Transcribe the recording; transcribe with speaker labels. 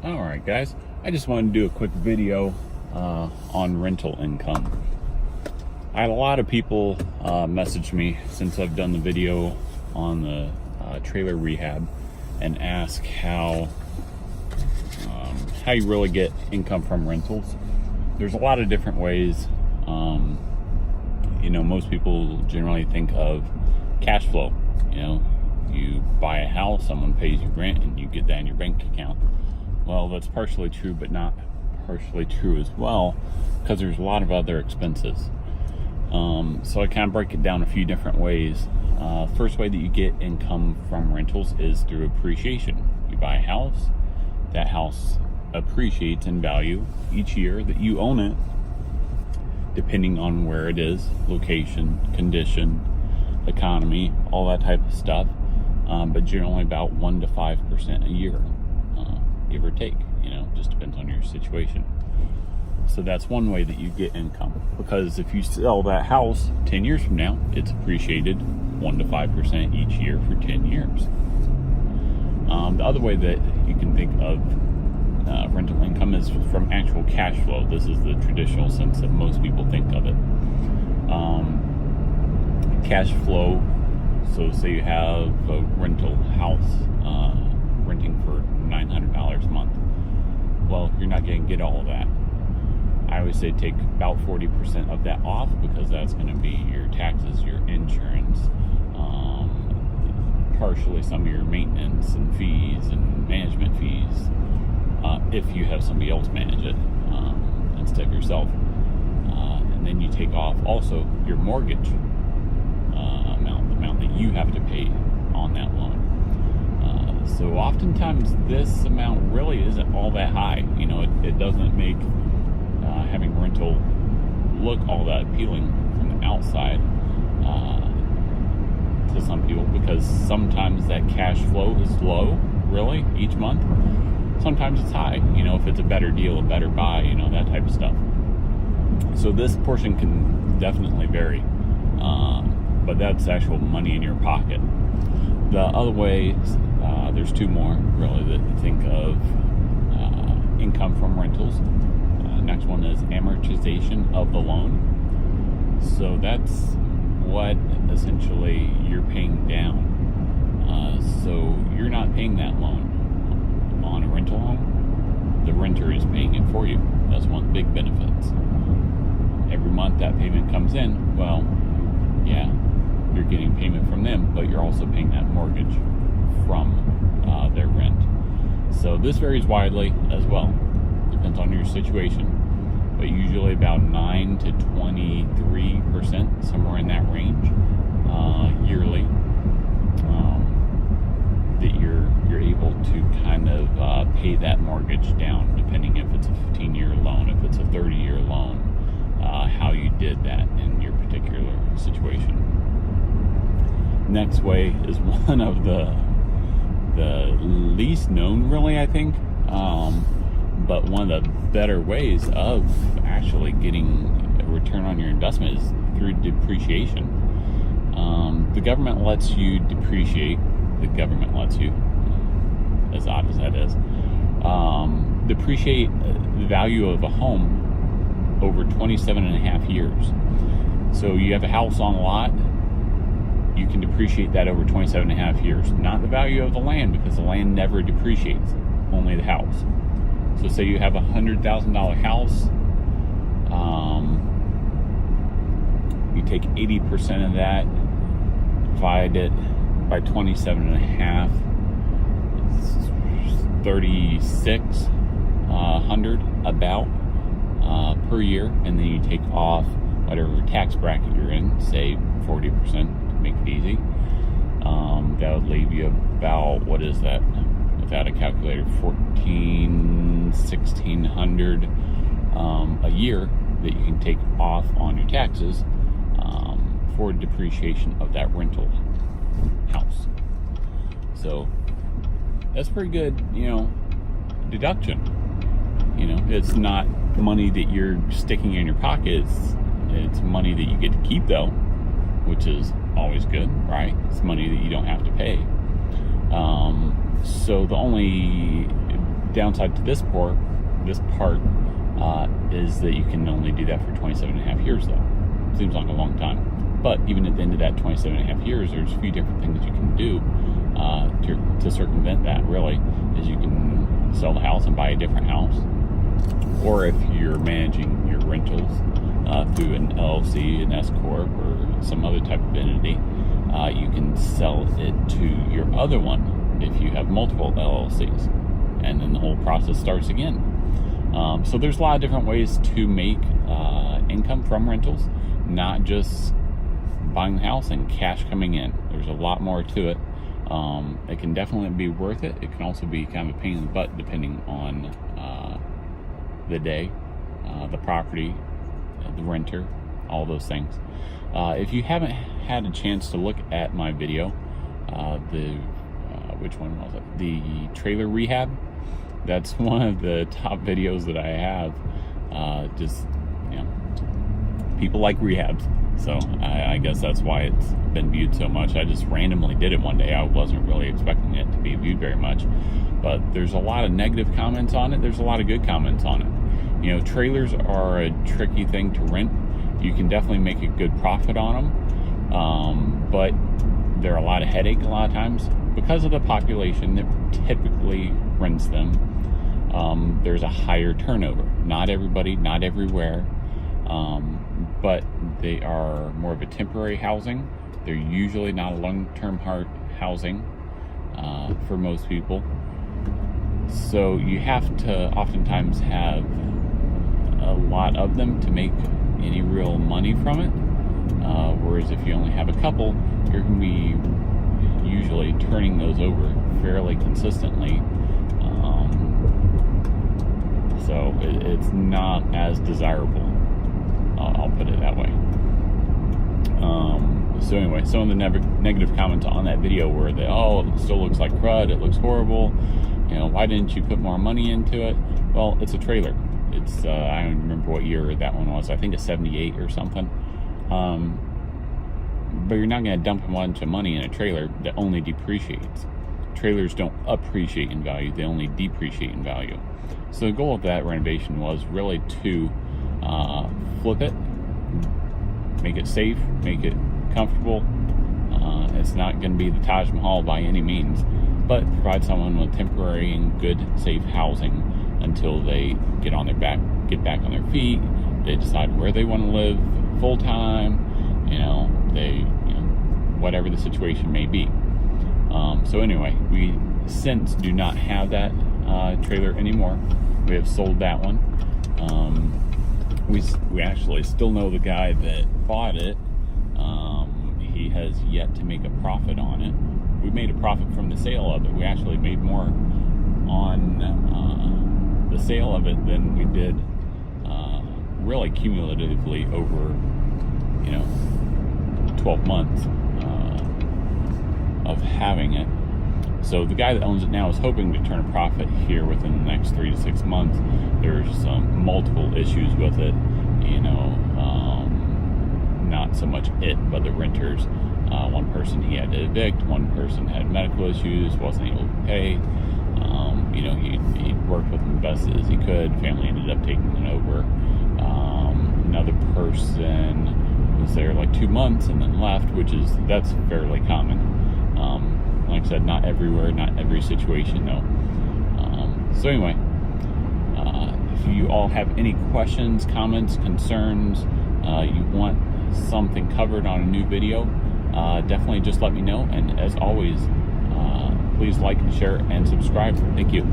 Speaker 1: All right, guys, I just wanted to do a quick video on rental income. I had a lot of people message me since I've done the video on the trailer rehab and ask how you really get income from rentals. There's a lot of different ways. Most people generally think of cash flow. You buy a house, someone pays you rent, and you get that in your bank account. Well, that's partially true, but not partially true as well, because there's a lot of other expenses. So I kind of break it down a few different ways. First way that you get income from rentals is through appreciation. You buy a house, that house appreciates in value each year that you own it, depending on where it is, location, condition, economy, all that type of stuff. But generally about 1 to 5% a year, give or take. Just depends on your situation. So that's one way that you get income, because if you sell that house 10 years from now, it's appreciated 1 to 5% each year for 10 years. The other way that you can think of rental income is from actual cash flow. This is the traditional sense that most people think of it. Cash flow, so say you have a rental house renting for $900 a month. Well, you're not going to get all of that. I always say take about 40% of that off, because that's going to be your taxes, your insurance, partially some of your maintenance and fees and management fees, if you have somebody else manage it instead of yourself. And then you take off also your mortgage amount, the amount that you have to pay on that loan. So oftentimes this amount really isn't all that high. It doesn't make having rental look all that appealing from the outside to some people, because sometimes that cash flow is low, really, each month. Sometimes it's high, if it's a better deal, a better buy, that type of stuff. So this portion can definitely vary, but that's actual money in your pocket. The other way, there's two more really that you think of income from rentals. Next one is amortization of the loan. So that's what essentially you're paying down. So you're not paying that loan on a rental home. The renter is paying it for you. That's one of the big benefits. Every month that payment comes in, well, yeah, you're getting payment from them, but you're also paying that mortgage from their rent. So this varies widely as well. Depends on your situation, but usually about 9 to 23%, somewhere in that range, yearly, that you're able to kind of pay that mortgage down, depending if it's a 15-year loan, if it's a 30-year loan, how you did that in your particular situation. Next way is one of the least known, really, I think, but one of the better ways of actually getting a return on your investment is through depreciation. The government lets you depreciate. The government lets you, as odd as that is, depreciate the value of a home over 27 and a half years. So you have a house on a lot, you can depreciate that over 27 and a half years. Not the value of the land, because the land never depreciates, only the house. So say you have a $100,000 house, you take 80% of that, divide it by 27 and a half, it's 3,600 about per year, and then you take off whatever tax bracket you're in, say 40% to make it easy. That would leave you about, what is that, without a calculator, 1,600 a year that you can take off on your taxes for depreciation of that rental house. So that's pretty good, deduction. It's not money that you're sticking in your pocket. It's money that you get to keep, though, which is always good, right? It's money that you don't have to pay. So the only downside to this part is that you can only do that for 27.5 years, though. Seems like a long time. But even at the end of that 27.5 years, there's a few different things you can do to circumvent that, really. Is you can sell the house and buy a different house. Or if you're managing your rentals through an LLC, an S-Corp, or some other type of entity, you can sell it to your other one if you have multiple LLCs. And then the whole process starts again. So there's a lot of different ways to make income from rentals, not just buying the house and cash coming in. There's a lot more to it. It can definitely be worth it. It can also be kind of a pain in the butt depending on the day, the property, the renter, all those things. If you haven't had a chance to look at my video, which one was it? The trailer rehab. That's one of the top videos that I have. People like rehabs, so I guess that's why it's been viewed so much. I just randomly did it one day. I wasn't really expecting it to be viewed very much, but there's a lot of negative comments on it. There's a lot of good comments on it. Trailers are a tricky thing to rent. You can definitely make a good profit on them, but they're a lot of headache a lot of times because of the population that typically rents them. There's a higher turnover. Not everybody, not everywhere, but they are more of a temporary housing. They're usually not a long-term housing for most people. So you have to oftentimes have a lot of them to make any real money from it. Whereas if you only have a couple, you're going to be usually turning those over fairly consistently. So it's not as desirable. I'll put it that way. So anyway, some of the negative comments on that video were that, it still looks like crud, it looks horrible, why didn't you put more money into it? Well, it's a trailer. It's I don't remember what year that one was. I think it's 78 or something. But you're not going to dump a bunch of money in a trailer that only depreciates. Trailers don't appreciate in value, they only depreciate in value. So the goal of that renovation was really to flip it, make it safe, make it comfortable. It's not going to be the Taj Mahal by any means, but provide someone with temporary and good, safe housing until they get back on their feet. They decide where they want to live full time. Whatever the situation may be. So anyway, we since do not have that trailer anymore. We have sold that one. We actually still know the guy that bought it. He has yet to make a profit on it. We made a profit from the sale of it. We actually made more on the sale of it than we did really cumulatively over 12 months of having it. So the guy that owns it now is hoping to turn a profit here within the next 3 to 6 months. There's multiple issues with it, not so much it, but the renters. One person he had to evict, one person had medical issues, wasn't able to pay. He worked with them as best as he could. Family ended up taking it over. Another person was there like 2 months and then left, that's fairly common. Like I said, not everywhere, not every situation though. So anyway, if you all have any questions, comments, concerns, you want something covered on a new video, definitely just let me know. And as always, please like, share, and subscribe. Thank you.